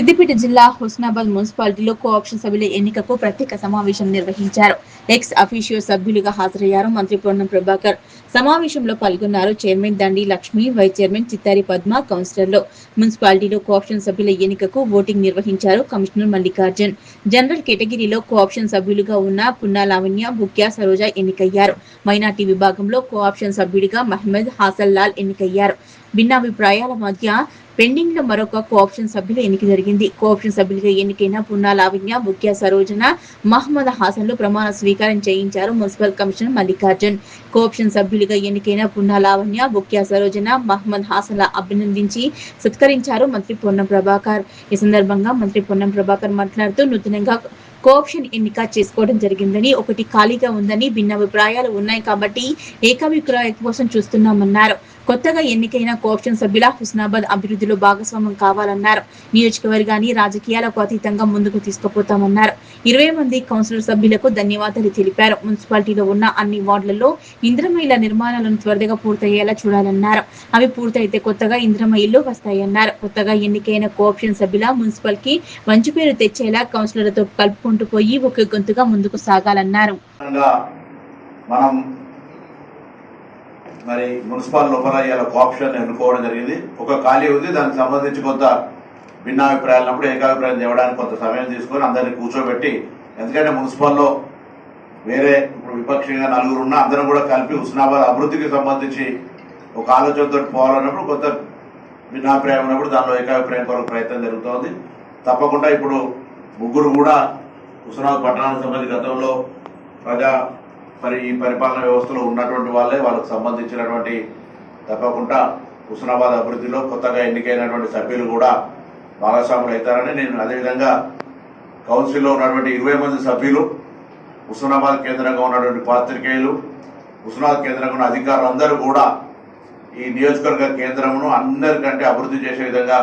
సిద్దిపేట జిల్లా హుస్నాబాద్ మున్సిపాలిటీలో కోఆప్షన్ సభ్యుల ఎన్నికకు ప్రత్యేక సమావేశం నిర్వహించారు. ఎక్స్ అఫీషియో సభ్యులుగా హాజరయ్యారు మంత్రి పొన్నం ప్రభాకర్. సమావేశంలో పాల్గొన్నారు చైర్మన్ దండి లక్ష్మి, వైస్ చైర్మన్ చిత్తారి పద్మ, కౌన్సిలర్లు. మున్సిపాలిటీలో కోఆప్షన్ సభ్యుల ఎన్నికకు ఓటింగ్ నిర్వహించారు కమిషనర్ మల్లికార్జున్. జనరల్ కేటగిరీలో కోఆప్షన్ సభ్యులుగా ఉన్న పున్నా లావణ్య, బుక్యా సరోజ ఎన్నికయ్యారు. మైనార్టీ విభాగంలో కోఆప్షన్ సభ్యుడిగా మహమ్మద్ హాసన్ లాల్ ఎన్నికయ్యారు. భిన్నాభిప్రాయాల మధ్య పెండింగ్ లో మరొక కోఆప్షన్ సభ్యుల ఎన్నిక జరిగింది. కోఆప్షన్ సభ్యులుగా ఎన్నికైన పున్నా లావణ్య, బుక్యా సరోజన, మహమ్మద్ హాసన్లు ప్రమాణ స్వీకారం చేయించారు మున్సిపల్ కమిషనర్ మల్లికార్జున్. కోఆప్షన్ సభ్యులుగా ఎన్నికైన పున్నా లావణ్య, బుక్యా సరోజన, మహమ్మద్ హాసన్ల అభినందించి సత్కరించారు మంత్రి పొన్నం ప్రభాకర్. ఈ సందర్భంగా మంత్రి పొన్నం ప్రభాకర్ మాట్లాడుతూ నూతనంగా కోఆప్షన్ ఎన్నిక చేసుకోవడం జరిగిందని, ఒకటి ఖాళీగా ఉందని, భిన్నాభిప్రాయాలు ఉన్నాయి కాబట్టి ఏకాభిప్రాయం కోసం చూస్తున్నామన్నారు. కొత్తగా ఎన్నికైన కోఆప్షన్ సభ్యుల హుస్నాబాద్ అభివృద్ధిలో భాగస్వామ్యం కావాలన్నారు. నియోజకవర్గాన్ని రాజకీయాలకు అతీతంగా ముందుకు తీసుకుపోతామన్నారు. 20 మంది కౌన్సిలర్ సభ్యులకు ధన్యవాదాలు తెలిపారు. మున్సిపాలిటీలో ఉన్న అన్ని వార్డులలో ఇంద్రమయిల నిర్మాణాలను త్వరగా పూర్తయ్యేలా చూడాలన్నారు. అవి పూర్తయితే కొత్తగా ఇంద్రమయిలు వస్తాయన్నారు. కొత్తగా ఎన్నికైన కోఆప్షన్ సభ్యుల మున్సిపల్ కి మంచి పేరు తెచ్చేలా కౌన్సిలర్లతో కలుపుకుంటూ పోయి ఒకే గొంతుగా ముందుకు సాగాలన్నారు. మరి మున్సిపల్ లోపల ఇవాళ కోఆప్షన్ ఎన్నుకోవడం జరిగింది. ఒక ఖాళీ ఉంది, దానికి సంబంధించి కొంత భిన్నాభిప్రాయాలప్పుడు ఏకాభిప్రాయం తేవడానికి కొంత సమయం తీసుకొని అందరినీ కూర్చోబెట్టి, ఎందుకంటే మున్సిపల్లో వేరే ఇప్పుడు విపక్షంగా నలుగురు ఉన్నా అందరం కూడా కలిపి హుస్నాబాద్ అభివృద్ధికి సంబంధించి ఒక ఆలోచనతో పోవాలన్నప్పుడు కొంత భిన్నాభిప్రాయం ఉన్నప్పుడు దానిలో ఏకాభిప్రాయం కొరకు ప్రయత్నం జరుగుతోంది. తప్పకుండా ఇప్పుడు ముగ్గురు కూడా హుస్నాబాద్ పట్టణానికి సంబంధించి గతంలో ఈ పరిపాలన వ్యవస్థలో ఉన్నటువంటి వాళ్ళకు సంబంధించినటువంటి తప్పకుండా హుస్నాబాద్ అభివృద్ధిలో కొత్తగా ఎన్నికైనటువంటి సభ్యులు కూడా భాగస్వాములు అవుతారని నేను, అదేవిధంగా కౌన్సిల్లో ఉన్నటువంటి 20 మంది సభ్యులు, హుస్నాబాద్ కేంద్రంగా ఉన్నటువంటి పాత్రికేయులు, హుస్నాబాద్ కేంద్రంగా ఉన్న అధికారులు అందరూ కూడా ఈ నియోజకవర్గ కేంద్రమును అందరికంటే అభివృద్ధి చేసే విధంగా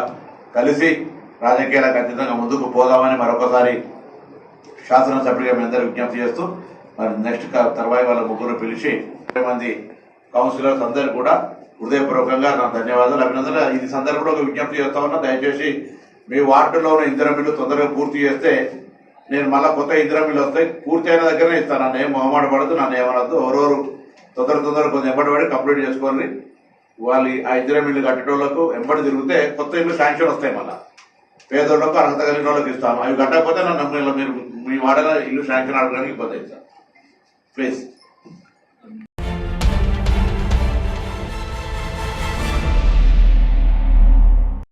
కలిసి రాజకీయాలకు అతీతంగా ముందుకు పోదామని మరొకసారి శాసనసభ్యుడిగా మీ అందరూ విజ్ఞప్తి చేస్తూ, మరి నెక్స్ట్ తర్వాత వాళ్ళ ముగ్గురు పిలిచి 20 మంది కౌన్సిలర్స్ అందరూ కూడా హృదయపూర్వకంగా నా ధన్యవాదాలు, అభినందనలు. ఇది సందర్భంలో ఒక విజ్ఞప్తి చేస్తా ఉన్నా, దయచేసి మీ వార్డులో ఉన్న ఇందిరమిల్లు తొందరగా పూర్తి చేస్తే నేను మళ్ళీ కొత్త ఇందిరమిల్లు వస్తాయి, పూర్తి అయిన దగ్గరనే ఇస్తాను. నన్ను ఏం మొహమాట పడదు, నన్ను ఏమనద్దు. ఎవరెవరు తొందర కొంచెం ఎంబడి పడి కంప్లీట్ చేసుకోండి. వాళ్ళు ఆ ఇందిరమిల్లు కట్టేటోళ్లకు ఎంబడి తిరిగితే కొత్త ఇల్లు శాంక్షన్ వస్తాయి. మళ్ళీ పేదోళ్లకు అర్హత కలిగిన వాళ్ళకి ఇస్తాము. అవి కట్టకపోతే నన్ను మీరు మీ వాడలో ఇల్లు శాంక్షన్ అడగడానికి ఇబ్బంది అవుతాను. ప్లీజ్.